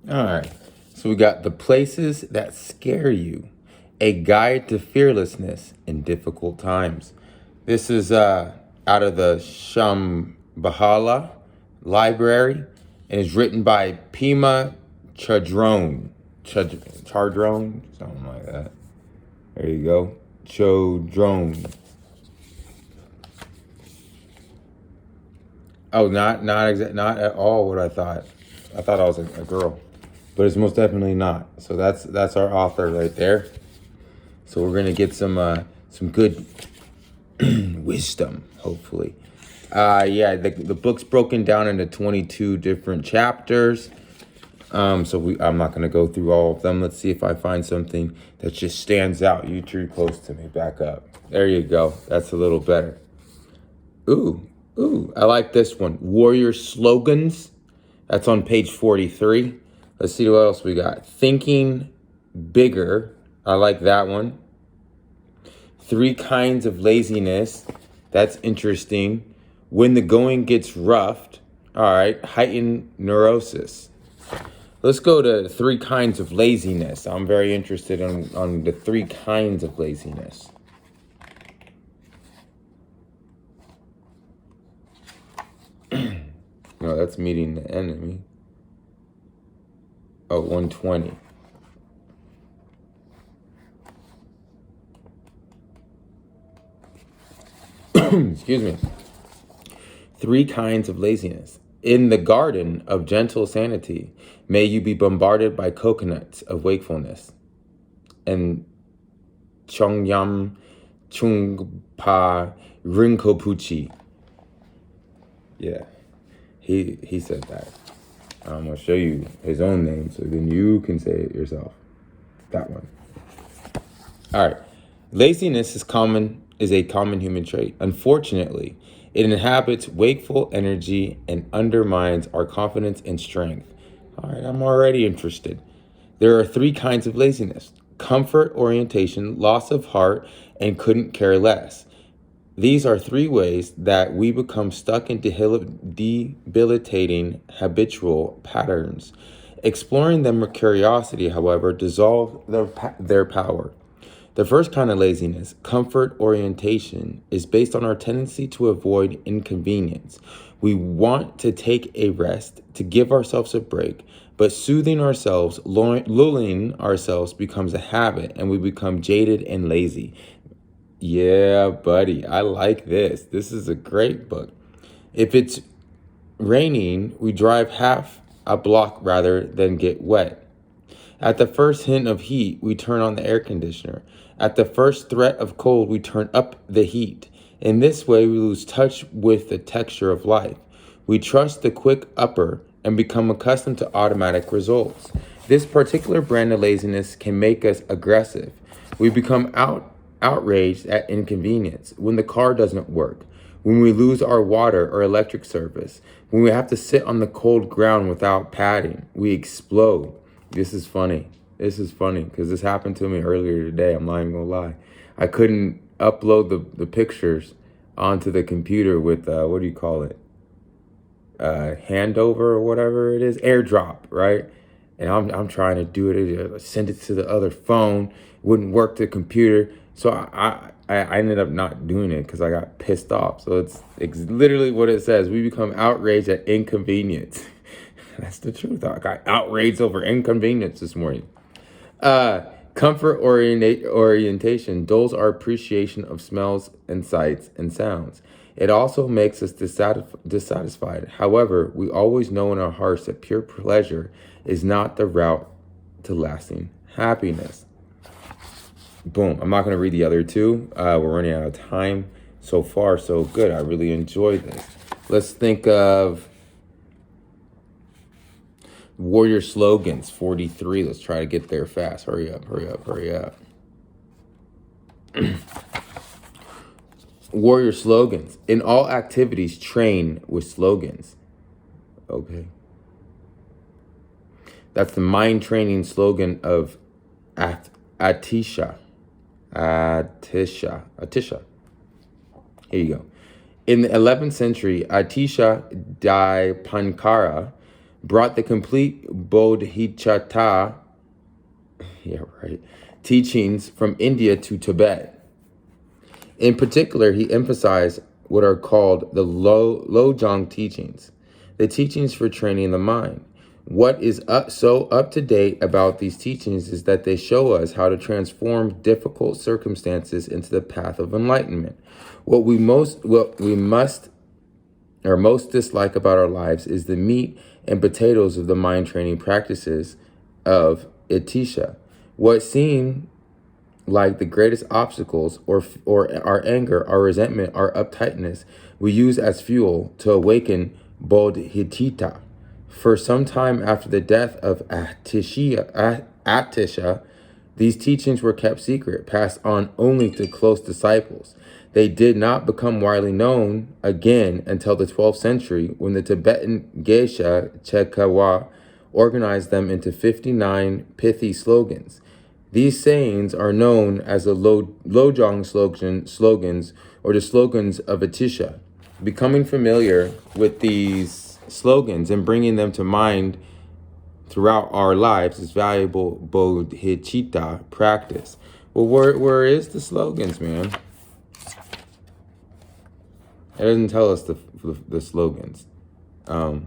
All right. So we got The Places That Scare You, A Guide to Fearlessness in Difficult Times. This is out of the Shambhala Library and is written by Pima Chadrone. Chardrone? Something like that. There you go. Chodrone. Oh, not at all what I thought. I thought I was a girl, but it's most definitely not. So that's our author right there. So we're gonna get some good wisdom, hopefully. Yeah, the book's broken down into 22 different chapters. I'm not gonna go through all of them. Let's see if I find something that just stands out. You drew close to me. Back up. There you go. That's a little better. Ooh, I like this one. Warrior Slogans. That's on page 43. Let's see what else we got. Thinking Bigger. I like that one. 3 Kinds of Laziness. That's interesting. When the Going Gets Roughed. All right. Heightened Neurosis. Let's go to 3 Kinds of Laziness. I'm very interested on the 3 kinds of laziness. No, that's meeting the enemy. Oh, 120. Excuse me. 3 kinds of laziness. In the garden of gentle sanity, may you be bombarded by coconuts of wakefulness. And Chongyam Chungpa Rinpoche. Yeah, he said that. I'm gonna show you his own name so then you can say it yourself. That one. All right. Laziness is a common human trait. Unfortunately, it inhabits wakeful energy and undermines our confidence and strength. All right, I'm already interested. There are 3 kinds of laziness: comfort orientation, loss of heart, and couldn't care less. These are 3 ways that we become stuck in debilitating habitual patterns. Exploring them with curiosity, however, dissolve their power. The first kind of laziness, comfort orientation, is based on our tendency to avoid inconvenience. We want to take a rest, to give ourselves a break, but soothing ourselves, lulling ourselves becomes a habit and we become jaded and lazy. Yeah, buddy, I like this. This is a great book. If it's raining, we drive half a block rather than get wet. At the first hint of heat, we turn on the air conditioner. At the first threat of cold, we turn up the heat. In this way, we lose touch with the texture of life. We trust the quick upper and become accustomed to automatic results. This particular brand of laziness can make us aggressive. We become outraged at inconvenience when the car doesn't work, when we lose our water or electric service, when we have to sit on the cold ground without padding. We explode. This is funny because this happened to me earlier today. I'm not even gonna lie. I couldn't upload the pictures onto the computer with, what do you call it? Handover or whatever it is, AirDrop, right? And I'm trying to do it, send it to the other phone. It wouldn't work the computer. So I ended up not doing it because I got pissed off. So it's literally what it says. We become outraged at inconvenience. That's the truth. I got outraged over inconvenience this morning. Comfort orientation dulls our appreciation of smells and sights and sounds. It also makes us dissatisfied. However, we always know in our hearts that pure pleasure is not the route to lasting happiness. Boom. I'm not going to read the other 2. We're running out of time. So far, so good. I really enjoyed this. Let's think of Warrior Slogans, 43. Let's try to get there fast. Hurry up, hurry up, hurry up. Warrior Slogans. In all activities, train with slogans. Okay. That's the mind training slogan of Atisha. Here you go. In the 11th century, Atisha Dipankara brought the complete Bodhicitta, yeah, right, teachings from India to Tibet. In particular, he emphasized what are called the Lojong teachings, the teachings for training the mind. What is so up to date about these teachings is that they show us how to transform difficult circumstances into the path of enlightenment. What we most dislike about our lives is the meat and potatoes of the mind training practices of Itisha. What seem like the greatest obstacles, or our anger, our resentment, our uptightness, we use as fuel to awaken bodhicitta. For some time after the death of Atisha, these teachings were kept secret, passed on only to close disciples. They did not become widely known again until the 12th century, when the Tibetan geisha Chekawa organized them into 59 pithy slogans. These sayings are known as the Lojong slogans, or the slogans of Atisha. Becoming familiar with these slogans and bringing them to mind throughout our lives is valuable bodhicitta practice. Well, where is the slogans, man? It doesn't tell us the slogans. Well,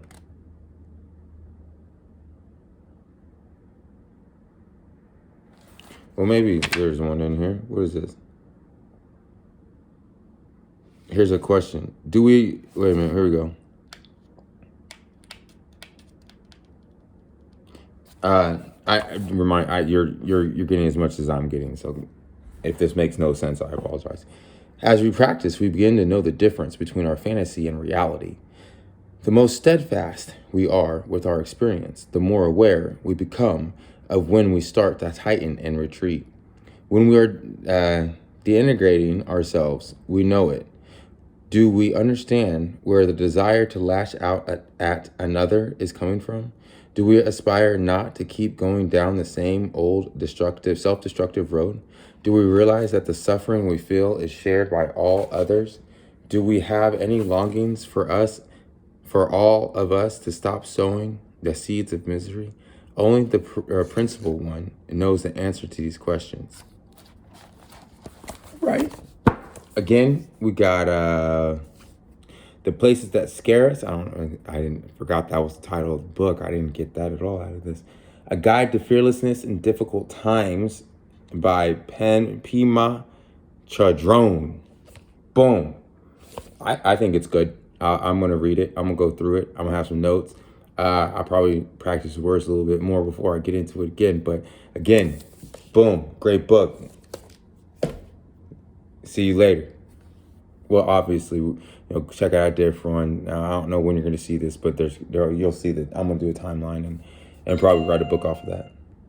maybe there's one in here. What is this? Here's a question. Wait a minute, here we go. You're getting as much as I'm getting. So if this makes no sense, I apologize. As we practice, we begin to know the difference between our fantasy and reality. The most steadfast we are with our experience, the more aware we become of when we start to tighten and retreat. When we are deintegrating ourselves, we know it. Do we understand where the desire to lash out at another is coming from? Do we aspire not to keep going down the same old self-destructive road? Do we realize that the suffering we feel is shared by all others? Do we have any longings for all of us to stop sowing the seeds of misery? Only the principled one knows the answer to these questions. Right. Again, we got the places that scare us. I forgot that was the title of the book. I didn't get that at all out of this. A Guide to Fearlessness in Difficult Times by Pema Chadron. Boom. I think it's good. I'm going to read it. I'm going to go through it. I'm going to have some notes. I'll probably practice the words a little bit more before I get into it again. But again, boom, great book. See you later. Well, obviously, check out our different one. I don't know when you're going to see this, but you'll see that I'm going to do a timeline and probably write a book off of that.